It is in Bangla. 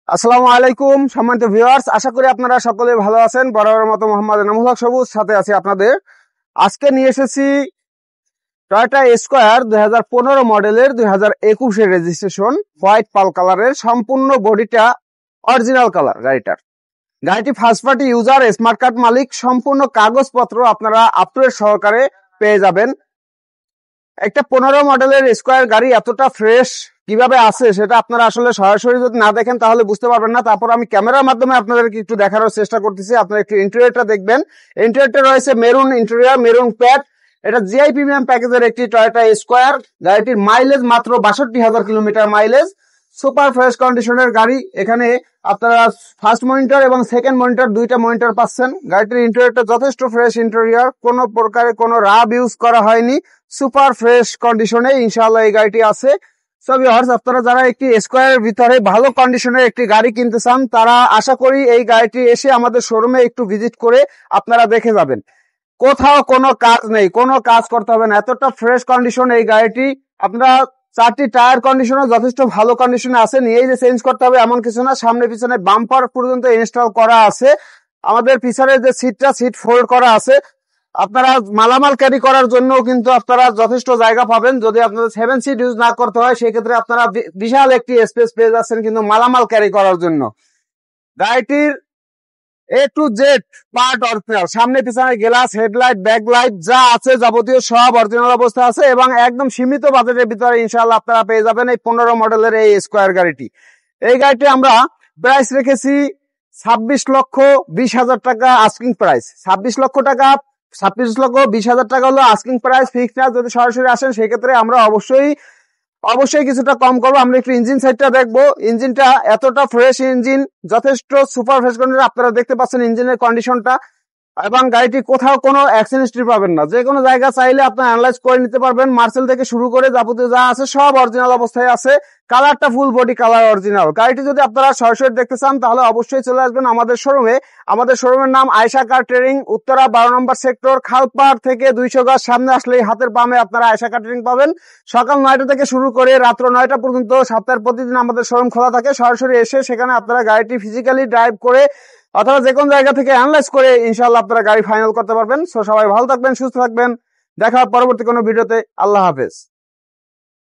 আসসালামু আলাইকুম সম্মানিত ভিউয়ার্স, আশা করি আপনারা সকলে ভালো আছেন। বরাবরের মতো মোহাম্মদ এনামুল হক সবুজ সাথে আছি আপনাদের। আজকে নিয়ে এসেছি টয়োটা স্কয়ার 2015 মডেলের 2021 এর রেজিস্ট্রেশন, হোয়াইট পাল কালারের, সম্পূর্ণ বডিটা অরিজিনাল কালার। গাড়িটি first party user, smart card মালিক, সম্পূর্ণ কাগজপত্র আপনারা আপ টু ডেট সহকারে পেয়ে যাবেন। একটা 15 মডেলের স্কয়ার গাড়ি এতটা ফ্রেশ কিভাবে আছে সেটা আপনারা আসলে সরাসরি যদি না দেখেন তাহলে বুঝতে পারবেন না। তারপর আমি ক্যামেরার মাধ্যমে আপনাদেরকে একটু দেখানোর চেষ্টা করতেছি। আপনারা একটু ইন্টেরিয়রটা দেখবেন। ইন্টেরিয়রটা রয়েছে মেরুন ইন্টেরিয়র, মেরুন প্যাড। এটা জিআই প্রিমিয়াম প্যাকেজের একটি টয়োটা স্কয়ার। গাড়িটির মাইলেজ মাত্র 62,000 কিলোমিটার মাইলেজ। সুপার ফ্রেশ কন্ডিশনের গাড়ি। এখানে আপনারা ফার্স্ট মনিটর এবং সেকেন্ড মনিটর, দুইটা মনিটর পাচ্ছেন। গাড়িটির ইন্টেরিয়রটা যথেষ্ট ফ্রেশ ইন্টেরিয়র, কোনো প্রকারে কোনো রাব ইউজ করা হয়নি। সুপার ফ্রেশ কন্ডিশনে ইনশাআল্লাহ এই গাড়িটি আছে। সো ভিউয়ার্স, আপনারা যারা একটি স্কয়ারের ভিতরে ভালো কন্ডিশনের একটি গাড়ি কিনতে চান তারা আশা করি এই গাড়িটি এসে আমাদের শোরুমে একটু ভিজিট করে আপনারা দেখে যাবেন। কোথাও কোনো কাজ নেই, কোনো কাজ করতে হবে না, এতটা ফ্রেশ কন্ডিশন এই গাড়িটি। আপনারা চারটি টায়ার কন্ডিশনে যথেষ্ট ভালো কন্ডিশনে আছে, নিয়েই যে চেঞ্জ করতে হবে এমন কিছু না। সামনে পিছনে বাম্পার পর্যন্ত ইনস্টল করা আছে। আমাদের পিছনে যে সিট ফোল্ড করা আছে। আপনারা মালামাল ক্যারি করার জন্য কিন্তু আপনারা যথেষ্ট জায়গা পাবেন। যদি আপনাদের 7 সিট ইউজ না করতে হয় সেক্ষেত্রে আপনারা বিশাল একটি স্পেস পেয়ে যাচ্ছেন কিন্তু মালামাল ক্যারি করার জন্য। গাড়িটির এ টু জেড পার্ট অরিজিনাল, সামনে পিছনে গ্লাস, হেডলাইট, ব্যাকলাইট যা আছে যাবতীয় সব অরিজিনাল অবস্থা আছে এবং একদম সীমিত বাজেটের ভিতরে ইনশাআল্লাহ আপনারা পেয়ে যাবেন এই 15 মডেলের এই স্কয়ার গাড়িটি। এই গাড়িটি আমরা প্রাইস রেখেছি 26,20,000 টাকা আস্কিং প্রাইস। 26,20,000 টাকা হলো আস্কিং প্রাইস, ফিক্সড না। যদি সরাসরি আসেন সেক্ষেত্রে আমরা অবশ্যই কিছুটা কম করবো। আমরা একটু ইঞ্জিন সাইডটা দেখবো। ইঞ্জিনটা এতটা ফ্রেশ ইঞ্জিন, যথেষ্ট সুপার ফ্রেশ কন্ডিশন। আপনারা দেখতে পাচ্ছেন ইঞ্জিনের কন্ডিশনটা এবং গাড়িটি কোথাও কোনো অ্যাক্সিডেন্ট হিস্ট্রি পাবেন না। যে কোনো জায়গা চাইলে আপনি অ্যানালাইজ করে নিতে পারবেন। মার্সেল থেকে শুরু করে যাবতীয় যা আছে সব অরিজিনাল অবস্থায় আছে। কালারটা ফুল বডি কালার অরিজিনাল। গাড়িটি যদি আপনারা সরাসরি দেখতে চান তাহলে অবশ্যই চলে আসবেন আমাদের শোরুমে। আমাদের শোরুমের নাম আয়েশা কার ট্রেডিং, উত্তরা 12 নম্বর সেক্টর, খালপাড় থেকে 200 গজ সামনে আসলেই হাতের বামে আপনারা আয়েশা কার ট্রেডিং পাবেন। সকাল 9টা থেকে শুরু করে রাত্র 9টা পর্যন্ত সপ্তাহের প্রতিদিন আমাদের শোরুম খোলা থাকে। সরাসরি এসে সেখানে আপনারা গাড়িটি ফিজিক্যালি ড্রাইভ করে অথবা যে কোনো জায়গা থেকে অ্যানালাইজ করে ইনশাআল্লাহ আপনারা গাড়ি ফাইনাল করতে পারবেন। সো সবাই ভালো থাকবেন, সুস্থ থাকবেন। দেখা হবে পরবর্তী কোনো ভিডিওতে। আল্লাহ হাফেজ।